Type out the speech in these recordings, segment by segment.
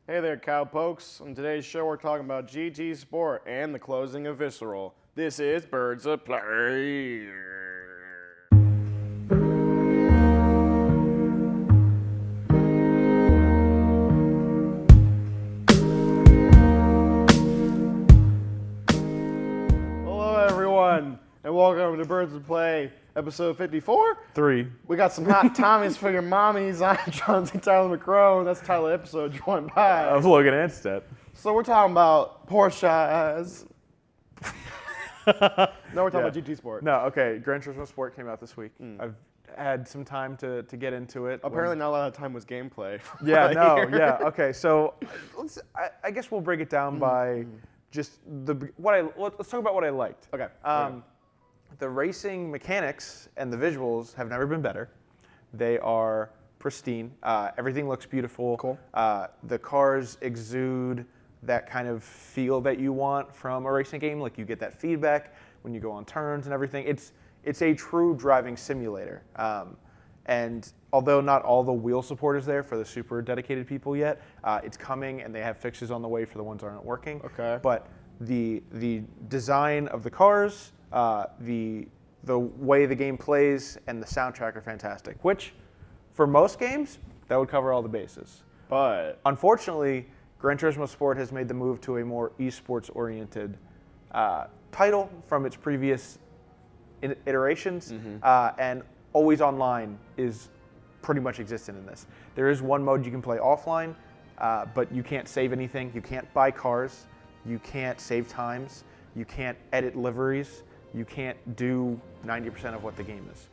Hey there, cowpokes. On today's show, we're talking about GT Sport and the closing of Visceral. This is Birds of Play. Hello, everyone, and welcome to Birds of Play, episode 54. 3. We got some hot Tommies for your mommies. I'm John C. Tyler McCrone. That's the title of the episode, joined by. I was Logan Anstead. So we're talking about Porsches. No, we're talking about GT Sport. No, okay. Gran Turismo Sport came out this week. I've had some time to get into it. Apparently, not a lot of time was gameplay. Yeah, no, here. yeah. Okay, so I guess we'll break it down by just let's talk about what I liked. Okay. The racing mechanics and the visuals have never been better. They are pristine. Everything looks beautiful. Cool. The cars exude that kind of feel that you want from a racing game. Like you get that feedback when you go on turns and everything. It's a true driving simulator. And although not all the wheel support is there for the super dedicated people yet, it's coming and they have fixes on the way for the ones that aren't working. Okay. But the design of the cars, the way the game plays, and the soundtrack are fantastic, which for most games, that would cover all the bases. But Unfortunately, Gran Turismo Sport has made the move to a more esports-oriented title from its previous iterations, and always online is pretty much existent in this. There is one mode you can play offline, but you can't save anything. You can't buy cars. You can't save times. You can't edit liveries. You can't do 90% of what the game is.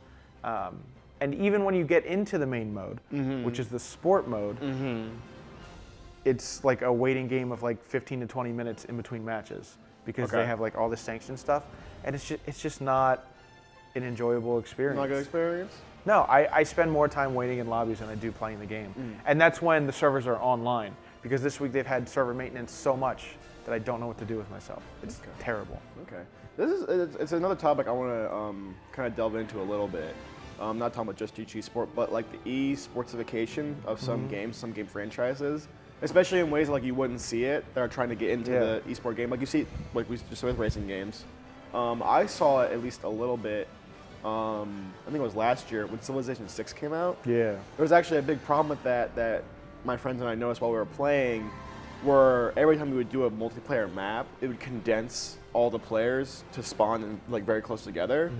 And even when you get into the main mode, which is the sport mode, it's like a waiting game of like 15 to 20 minutes in between matches because they have like all this sanctioned stuff, and it's just not an enjoyable experience. not a good experience. No, I spend more time waiting in lobbies than I do playing the game, and that's when the servers are online because this week they've had server maintenance so much that I don't know what to do with myself. It's terrible. Okay. It's another topic I want to kind of delve into a little bit. Not talking about just GT Sport, but like the e-sportsification of some games, some game franchises, especially in ways like you wouldn't see it. That are trying to get into the e-sport game, like you see, like we just with racing games. I saw it at least a little bit. I think it was last year when Civilization 6 came out. Yeah. There was actually a big problem with that my friends and I noticed while we were playing, where every time we would do a multiplayer map, it would condense all the players to spawn in, like very close together.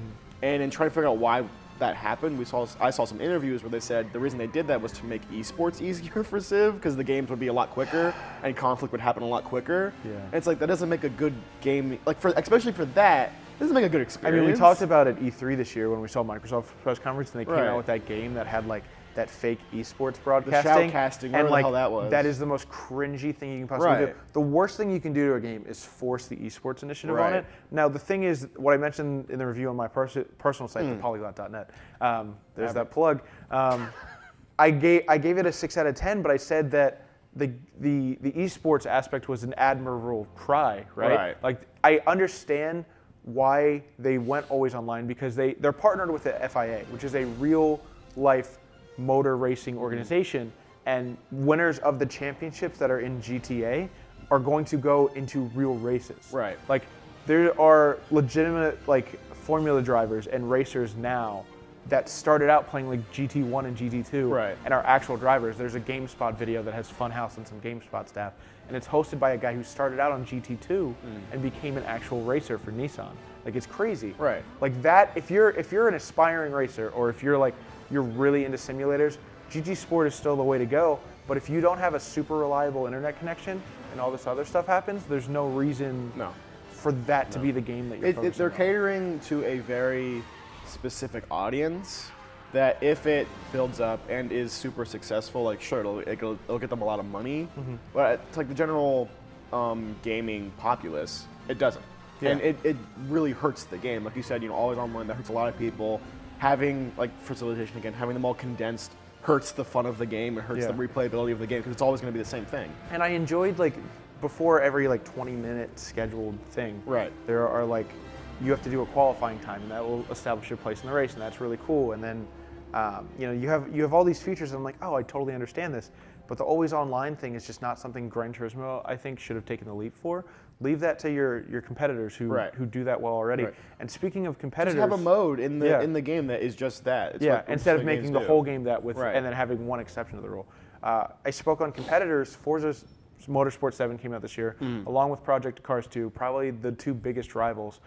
And in trying to figure out why that happened, I saw some interviews where they said the reason they did that was to make esports easier for Civ because the games would be a lot quicker and conflict would happen a lot quicker. Yeah. And it's like that doesn't make a good game, like especially for that. It doesn't make a good I experience. mean, we talked about it at E3 this year when we saw Microsoft press conference and they came Right. out with that game that had like that fake esports broadcasting. shoutcasting, and whatever the like hell that was. that is the most cringy thing you can possibly do. Right. The worst thing you can do to a game is force the esports initiative on Right. it. Now the thing is, what I mentioned in the review on my personal site, thepolyglot.net. There's that plug. I gave it a 6 out of 10, but I said that the esports aspect was an admirable try, right? Right. Like I understand why they went always online because they're partnered with the FIA, which is a real life motor racing organization, and winners of the championships that are in GTA are going to go into real races. Right. Like there are legitimate like formula drivers and racers now that started out playing like GT1 and GT2 Right. and are actual drivers. There's a GameSpot video that has Funhouse and some GameSpot staff, and it's hosted by a guy who started out on GT2 and became an actual racer for Nissan. Like it's crazy. Right. Like that, if you're an aspiring racer or if you're really into simulators, GT Sport is still the way to go. But if you don't have a super reliable internet connection and all this other stuff happens, there's no reason for that to be the game that you're focusing They're on. catering to a very specific audience that if it builds up and is super successful, like sure, it'll get them a lot of money, but it's like the general gaming populace, it doesn't. Yeah. And it really hurts the game. Like you said, always online, that hurts a lot of people. Having, like for Civilization again, having them all condensed hurts the fun of the game, it hurts the replayability of the game because it's always going to be the same thing. And I enjoyed before every 20-minute scheduled thing, Right. there are you have to do a qualifying time, and that will establish your place in the race, and that's really cool. And then you have all these features, and I'm like, oh, I totally understand this. But the always online thing is just not something Gran Turismo, I think, should have taken the leap for. Leave that to your competitors who do that well already. Right. And speaking of competitors, just have a mode in the game that is just that. It's instead of making the whole game that with and then having one exception to the rule. I spoke on competitors. Forza Motorsport 7 came out this year, along with Project Cars 2, probably the two biggest rivals.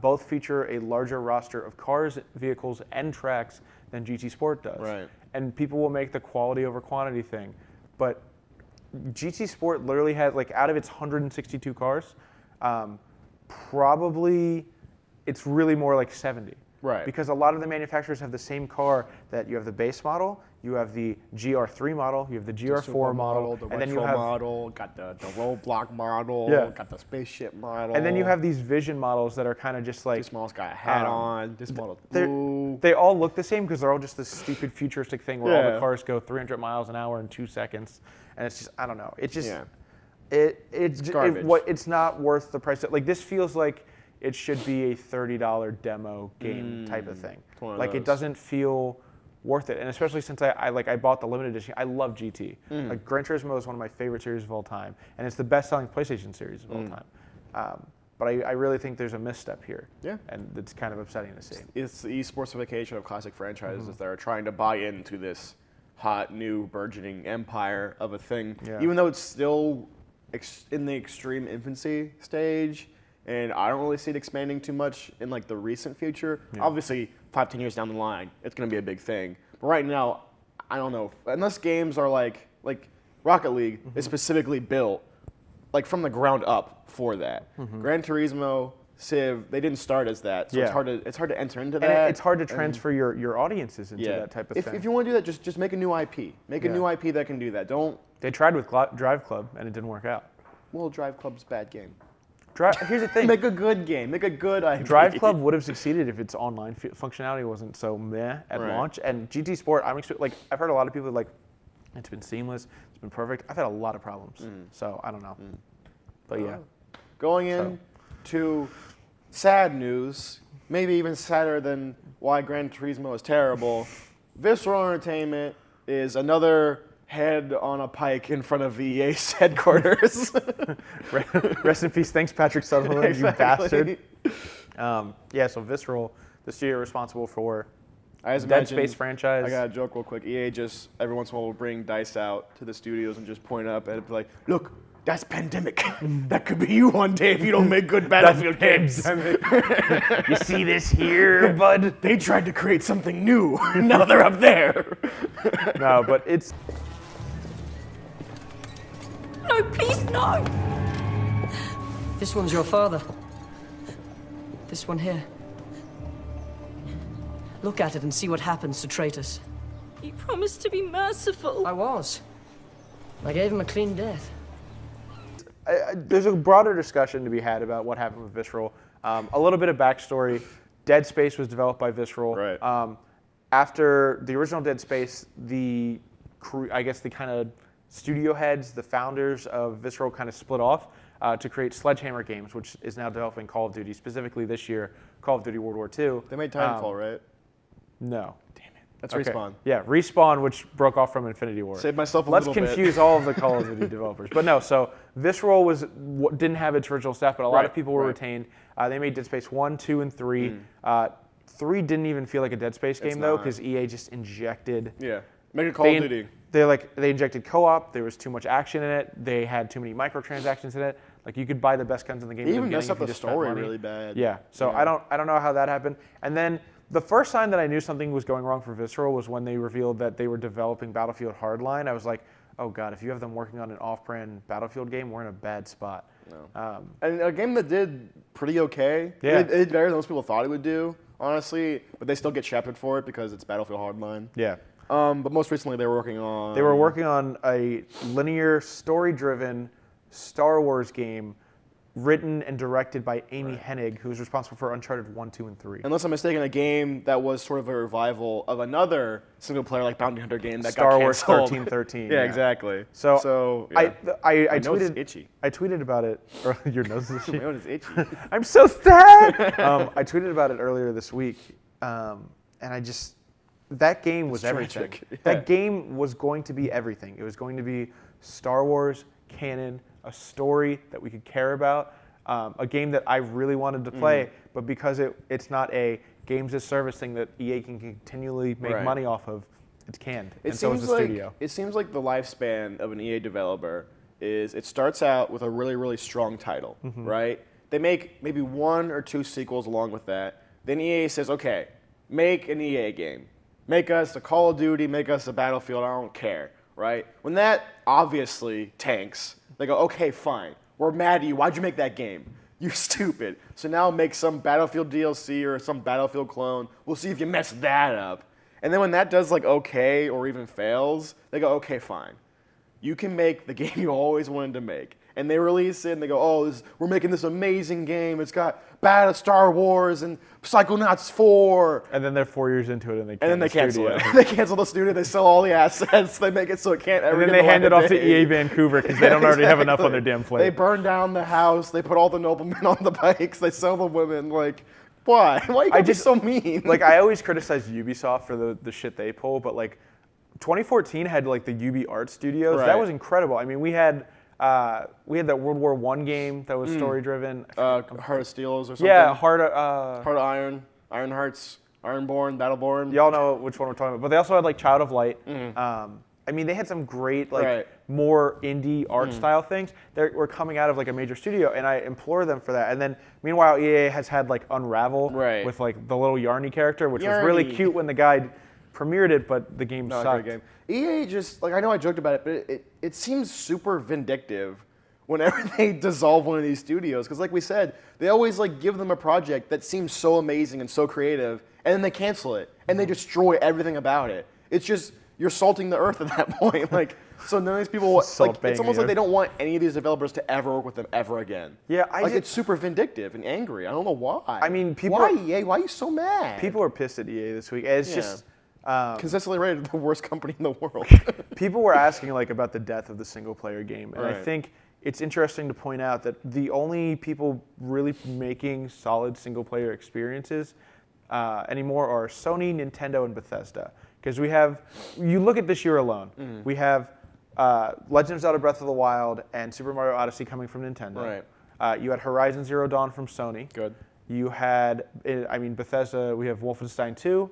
Both feature a larger roster of cars, vehicles, and tracks than GT Sport does. Right. And people will make the quality over quantity thing. But GT Sport literally has, like, out of its 162 cars, probably it's really more like 70. Right. Because a lot of the manufacturers have the same car that you have the base model, you have the GR3 model, you have the GR4 model, the and then you have model, got the roadblock model, got the spaceship model. And then you have these vision models that are kind of just like... This model's got a hat on, this model's blue. They all look the same because they're all just this stupid futuristic thing where all the cars go 300 miles an hour in 2 seconds. And it's just, I don't know. It's just... It's garbage. It's not worth the price. Like, this feels like it should be a $30 demo game type of thing. Like, it doesn't feel worth it. And especially since I bought the limited edition. I love GT. Like, Gran Turismo is one of my favorite series of all time. And it's the best-selling PlayStation series of all time. But I really think there's a misstep here. Yeah. And it's kind of upsetting to see. It's the esportsification of classic franchises that are trying to buy into this hot, new, burgeoning empire of a thing. Yeah. Even though it's still in the extreme infancy stage, and I don't really see it expanding too much in like the recent future. Yeah. Obviously, 5-10 years down the line, it's going to be a big thing. But right now, I don't know. Unless games are like Rocket League is specifically built like from the ground up for that. Gran Turismo, Civ, they didn't start as that, so it's hard to enter into that. And it's hard to transfer your audiences into that type of thing. If you want to do that, just make a new IP. Make a new IP that can do that. They tried with Drive Club and it didn't work out. Well, Drive Club's a bad game. Here's the thing. Make a good game. Make a good IP. Drive Club would have succeeded if its online functionality wasn't so meh at launch. And GT Sport, I've heard a lot of people like, it's been seamless, it's been perfect. I've had a lot of problems, so I don't know. But yeah. Going into sad news, maybe even sadder than why Gran Turismo is terrible. Visceral Entertainment is another head on a pike in front of EA's headquarters. Rest in peace. Thanks, Patrick Sutherland, you bastard. So Visceral, the studio responsible for Dead Space franchise. I got a joke real quick. EA just, every once in a while, will bring dice out to the studios and just point up and be like, look, that's Pandemic. That could be you one day if you don't make good Battlefield games. You see this here, bud? They tried to create something new. Now they're up there. No, but it's... No, please, no! This one's your father. This one here. Look at it and see what happens to traitors. You promised to be merciful. I was. I gave him a clean death. There's a broader discussion to be had about what happened with Visceral. A little bit of backstory. Dead Space was developed by Visceral. Right. After the original Dead Space, the kind of studio heads, the founders of Visceral kind of split off to create Sledgehammer Games, which is now developing Call of Duty, specifically this year, Call of Duty World War II. They made Titanfall, right? No. Damn it. That's Respawn. Yeah, Respawn, which broke off from Infinity War. Saved myself a little bit. Let's confuse all of the Call of Duty developers. But no, so Visceral didn't have its original staff, but a lot of people were retained. They made Dead Space 1, 2, and 3. 3 didn't even feel like a Dead Space game, though, because EA just injected... Yeah. Make it Call of Duty. They injected co-op. There was too much action in it. They had too many microtransactions in it. Like, you could buy the best guns in the game. They even messed up the story really bad. Yeah. So I don't know how that happened. And then the first sign that I knew something was going wrong for Visceral was when they revealed that they were developing Battlefield Hardline. I was like, oh god, if you have them working on an off-brand Battlefield game, we're in a bad spot. No. And a game that did pretty okay. Yeah. It did better than most people thought it would do, honestly. But they still get shafted for it because it's Battlefield Hardline. Yeah. But most recently, they were working on... They were working on a linear, story-driven Star Wars game written and directed by Amy Hennig, who was responsible for Uncharted 1, 2, and 3. Unless I'm mistaken, a game that was sort of a revival of another single-player like Bounty Hunter game that Star got Wars canceled. 1313. Yeah, tweeted. I tweeted. Itchy. I tweeted about it. Your nose is itchy. My nose is itchy. I'm so sad. I tweeted about it earlier this week, and that game was It's everything. tragic. Yeah. That game was going to be everything. It was going to be Star Wars canon, a story that we could care about, a game that I really wanted to play, but because it's not a games as service thing that EA can continually make Right. money off of, it's canned. It and so is seems the like studio. it seems like the lifespan of an EA developer is it starts out with a really, really strong title, right? They make maybe 1 or 2 sequels along with that. Then EA says, okay, make an EA game. Make us a Call of Duty, make us a Battlefield, I don't care, right? When that obviously tanks, they go, okay, fine. We're mad at you. Why'd you make that game? You're stupid. So now make some Battlefield DLC or some Battlefield clone. We'll see if you mess that up. And then when that does like okay or even fails, they go, okay, fine. You can make the game you always wanted to make. And they release it and they go, oh, we're making this amazing game. It's got Battle Star Wars and Psychonauts 4. And then they're 4 years into it and they Cancel it. They cancel the studio. They sell all the assets. They make it so it can't ever And then get they the hand light it of off to day. EA Vancouver because they don't already have enough on their damn plate. They burn down the house. They put all the noblemen on the bikes. They sell the women. Like, why? Why you gotta be so mean? Like, I always criticize Ubisoft for the shit they pull, but like 2014 had like the Ubi Art Studios. Right. That was incredible. I mean, we had that World War I game that was story driven. Heart of Steels or something. Yeah, Heart of Iron, Iron Hearts, Ironborn, Battleborn. Y'all know which one we're talking about. But they also had like Child of Light. I mean, they had some great like Right. more indie art style things that were coming out of like a major studio, and I implore them for that. And then meanwhile, EA has had like Unravel Right. with like the little Yarny character, which was really Yarny. cute when the guy premiered it, but the game Not a sucked. great game. EA just, like, I know I joked about it, but it seems super vindictive whenever they dissolve one of these studios. Because like we said, they always like give them a project that seems so amazing and so creative, and then they cancel it, and they destroy everything about it. It's just, you're salting the earth at that point. Like, so none of these people, Salt like, it's banging almost the like they don't want any of these developers to ever work with them ever again. Yeah, like it's super vindictive and angry. I don't know why. I mean, people why are- EA? Why are you so mad? People are pissed at EA this week. It's just consistently rated the worst company in the world. people were asking like about the death of the single player game, and I Right. think it's interesting to point out that the only people really making solid single player experiences anymore are Sony, Nintendo, and Bethesda. Because you look at this year alone, we have Legend of Zelda Breath of the Wild and Super Mario Odyssey coming from Nintendo. Right. You had Horizon Zero Dawn from Sony. Good. You had, Bethesda, we have Wolfenstein 2.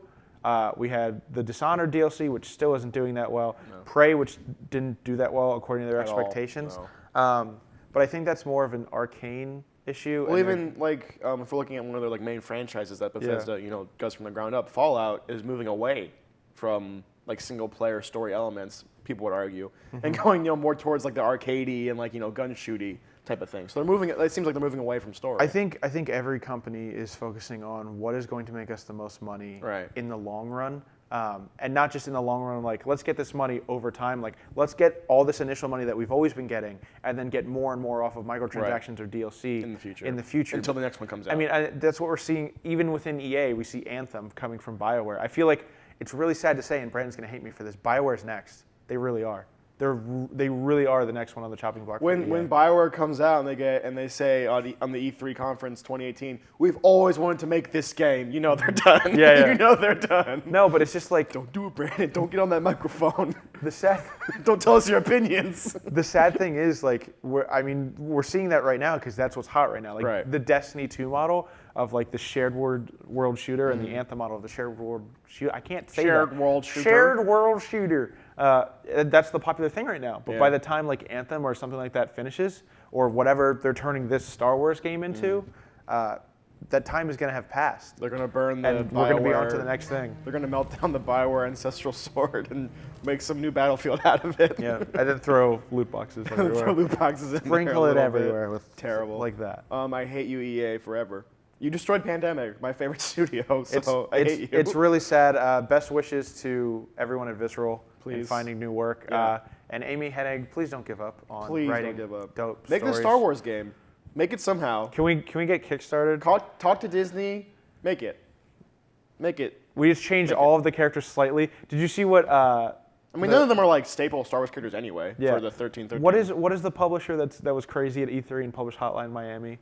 We had the Dishonored DLC, which still isn't doing that well. Prey, which didn't do that well according to their At all, expectations. no. But I think that's more of an Arcane issue. Well, and they're- even like if we're looking at one of their like main franchises that Bethesda, does from the ground up, Fallout is moving away from like single player story elements. People would argue, and going more towards like the arcadey and like gun shooty type of thing. So they're moving. It seems like they're moving away from story. I think every company is focusing on what is going to make us the most money Right. in the long run. And not just in the long run, like, let's get this money over time. Like, let's get all this initial money that we've always been getting and then get more and more off of microtransactions or DLC in the future. Until the next one comes out. I mean, that's what we're seeing even within EA. We see Anthem coming from BioWare. I feel like it's really sad to say, and Brandon's going to hate me for this, BioWare's next. They really are. They really are the next one on the chopping block. when BioWare comes out and they say on the E3 conference 2018, we've always wanted to make this game. They're done. Yeah. They're done. No, but it's just like Don't do it, Brandon. Don't get on that microphone. the sad. Don't tell us your opinions. The sad thing is, like, we're seeing that right now because that's what's hot right now. Like, Right. the Destiny 2 model of, like, the shared world shooter and the Anthem model of the shared world shooter. I can't say Shared that. world shooter. Shared world shooter. That's the popular thing right now. But Yeah. by the time, like, Anthem or something like that finishes, or whatever they're turning this Star Wars game into, that time is going to have passed. They're gonna burn the And we're going to be on BioWare- to the next thing. They're gonna melt down the BioWare ancestral sword and make some new Battlefield out of it. Yeah, and then throw loot boxes everywhere. Throw loot boxes in Sprinkle there it a little everywhere bit. with Terrible like that. I hate you, EA, forever. You destroyed Pandemic, my favorite studio. So I hate you. It's really sad. Best wishes to everyone at Visceral in Please. finding new work. Yeah. And Amy Hennig, please don't give up on Please writing don't give up. dope Make the stories. Star Wars game. Make it somehow. Can we get kickstarted? Talk to Disney. Make it. Make it. We just changed all of the characters slightly. Did you see what? I mean, none of them are like staple Star Wars characters anyway. Yeah. For the 1313. What is the publisher that was crazy at E3 and published Hotline Miami?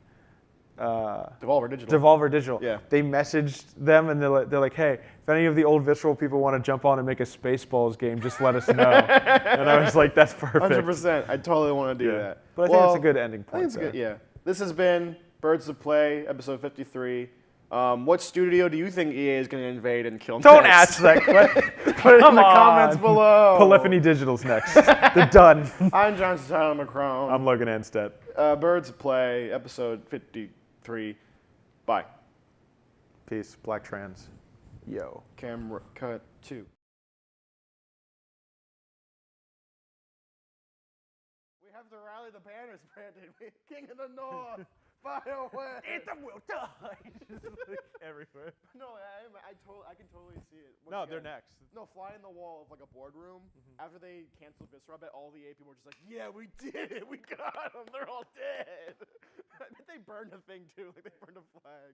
Devolver Digital. Devolver Digital. Yeah. They messaged them and they're like, hey, if any of the old Visceral people want to jump on and make a Spaceballs game, just let us know. And I was like, that's perfect. 100%. I totally want to do that. But I think it's a good ending point. I think it's good. Yeah. This has been Birds of Play, episode 53. What studio do you think EA is going to invade and kill Don't next? ask that question. Put it in the comments below. Polyphony Digital's next. They're done. I'm John Tyler McCrone. I'm Logan Anstead. Birds of Play, episode 53. Bye. Peace. Black trans. Yo. Camera cut 2. We have to rally the banners, Brandon. King of the North. Fire away. Anthem will die. Everywhere. No, I can totally see it. No, they're next. No, fly in the wall of like a boardroom. After they canceled Visceral, I bet all the A people were just like, yeah, we did it. We got them. They're all dead. I bet they burned a thing too. Like they burned a flag.